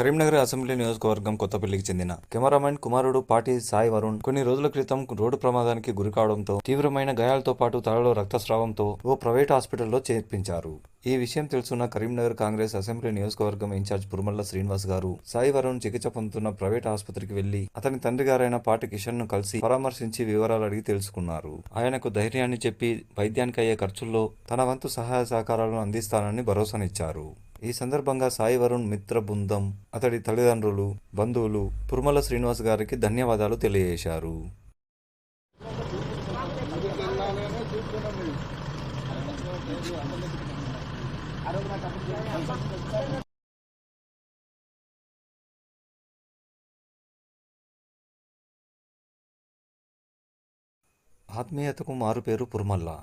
Karimnagar assembly నియోజకవర్గం కొత్తపల్లికి చెందిన cameraman కుమారుడు పాటి సాయి వరుణ్ కొన్ని రోజుల క్రితం రోడ్డు ప్రమాదానికి గురికావడంతో తీవ్రమైన గాయాలతో పాటు తలలో రక్తస్రావంతో ఓ ప్రైవేట్ హాస్పిటల్లో చేర్పించారు. ఈ విషయం తెలుసున్న కరీంనగర్ కాంగ్రెస్ అసెంబ్లీ నియోజకవర్గం ఇన్ఛార్జ్ పురుమల్ల శ్రీనివాస్ గారు సాయి వరుణ్ చికిత్స పొందుతున్న ప్రైవేట్ ఆసుపత్రికి వెళ్లి అతని తండ్రి గారైన పాటి కిషన్ ను కలిసి పరామర్శించి వివరాలు అడిగి తెలుసుకున్నారు. ఆయనకు ధైర్యాన్ని చెప్పి వైద్యానికి అయ్యే ఖర్చుల్లో తన వంతు సహాయ సహకారాలను అందిస్తానని భరోసానిచ్చారు. ఈ సందర్భంగా సాయి వరుణ్ మిత్ర బృందం, అతడి తల్లిదండ్రులు, బంధువులు పురుమల శ్రీనివాస్ గారికి ధన్యవాదాలు తెలియజేశారు. ఆత్మీయతకు మారుపేరు పురుమల్ల.